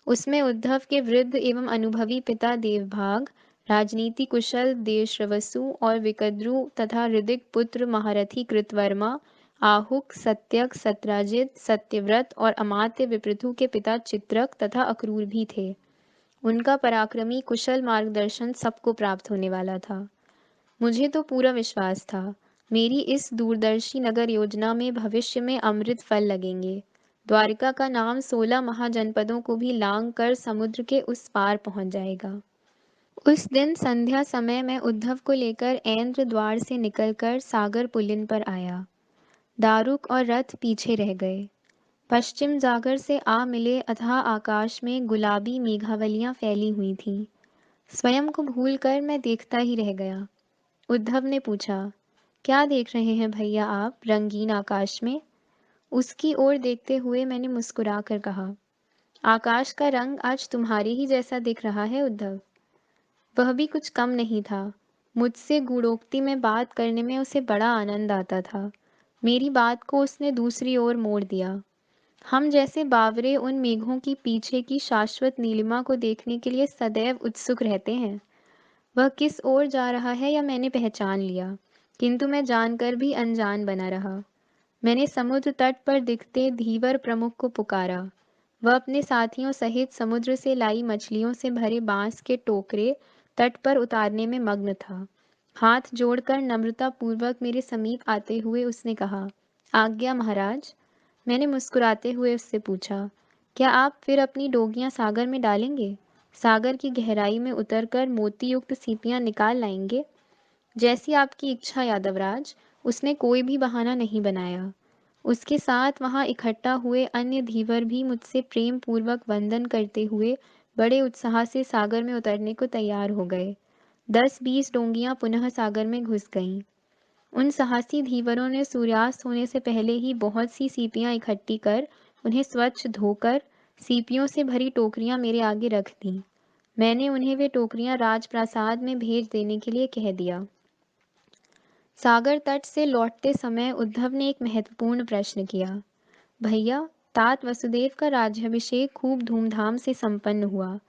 उसमें उद्धव के वृद्ध एवं अनुभवी पिता देवभाग, राजनीति कुशल देशश्रवसु और विकद्रु तथा ऋदिक पुत्र महारथी कृतवर्मा, आहुक, सत्यक, सत्राजित, सत्यव्रत और अमात्य विपृथु के पिता चित्रक तथा अक्रूर भी थे। उनका पराक्रमी कुशल मार्गदर्शन सबको प्राप्त होने वाला था। मुझे तो पूरा विश्वास था, मेरी इस दूरदर्शी नगर योजना में भविष्य में अमृत फल लगेंगे। द्वारिका का नाम 16 महाजनपदों को भी लांघ कर समुद्र के उस पार पहुंच जाएगा। उस दिन संध्या समय मैं उद्धव को लेकर ऐन्द्र द्वार से निकलकर सागर पुलिन पर आया। दारुक और रथ पीछे रह गए। पश्चिम जागर से आ मिले अथाह आकाश में गुलाबी मेघावलियां फैली हुई थीं। स्वयं को भूलकर मैं देखता ही रह गया। उद्धव ने पूछा, क्या देख रहे हैं भैया आप रंगीन आकाश में? उसकी ओर देखते हुए मैंने मुस्कुरा कर कहा, आकाश का रंग आज तुम्हारे ही जैसा दिख रहा है उद्धव। वह भी कुछ कम नहीं था। मुझसे गूढ़ोक्ति में बात करने में उसे बड़ा आनंद आता था। मेरी बात को उसने दूसरी ओर मोड़ दिया। हम जैसे बावरे उन मेघों की पीछे की शाश्वत नीलिमा को देखने के लिए सदैव उत्सुक रहते हैं। वह किस ओर जा रहा है या मैंने पहचान लिया, किंतु मैं जानकर भी अनजान बना रहा। मैंने समुद्र तट पर दिखते धीवर प्रमुख को पुकारा। वह अपने साथियों सहित समुद्र से लाई मछलियों से भरे बांस के टोकरे तट पर उतारने में मग्न था। हाथ जोड़कर नम्रता पूर्वक मेरे समीप आते हुए उसने कहा, आज्ञा महाराज। मैंने मुस्कुराते हुए उससे पूछा, क्या आप फिर अपनी डोगियां सागर में डालेंगे? सागर की गहराई में उतरकर मोतीयुक्त सीपियां निकाल लाएंगे? जैसी आपकी इच्छा यादवराज। उसने कोई भी बहाना नहीं बनाया। उसके साथ वहां इकट्ठा हुए अन्य धीवर भी मुझसे प्रेम पूर्वक वंदन करते हुए बड़े उत्साह से सागर में उतरने को तैयार हो गए। 10-20 डोंगियां पुनः सागर में घुस गईं। उन साहसी धीवरों ने सूर्यास्त होने से पहले ही बहुत सी सीपियां इकट्ठी कर उन्हें स्वच्छ धोकर सीपियों से भरी टोकरियां मेरे आगे रख दी। मैंने उन्हें वे टोकरियां राजप्रासाद में भेज देने के लिए कह दिया। सागर तट से लौटते समय उद्धव ने एक महत्वपूर्ण प्रश्न किया। भैया, तात वसुदेव का राज्याभिषेक खूब धूमधाम से संपन्न हुआ।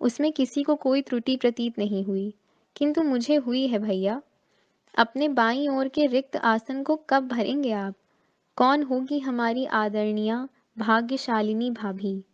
उसमें किसी को कोई त्रुटि प्रतीत नहीं हुई, किंतु मुझे हुई है भैया। अपने बाईं ओर के रिक्त आसन को कब भरेंगे आप? कौन होगी हमारी आदरणीय भाग्यशालिनी भाभी?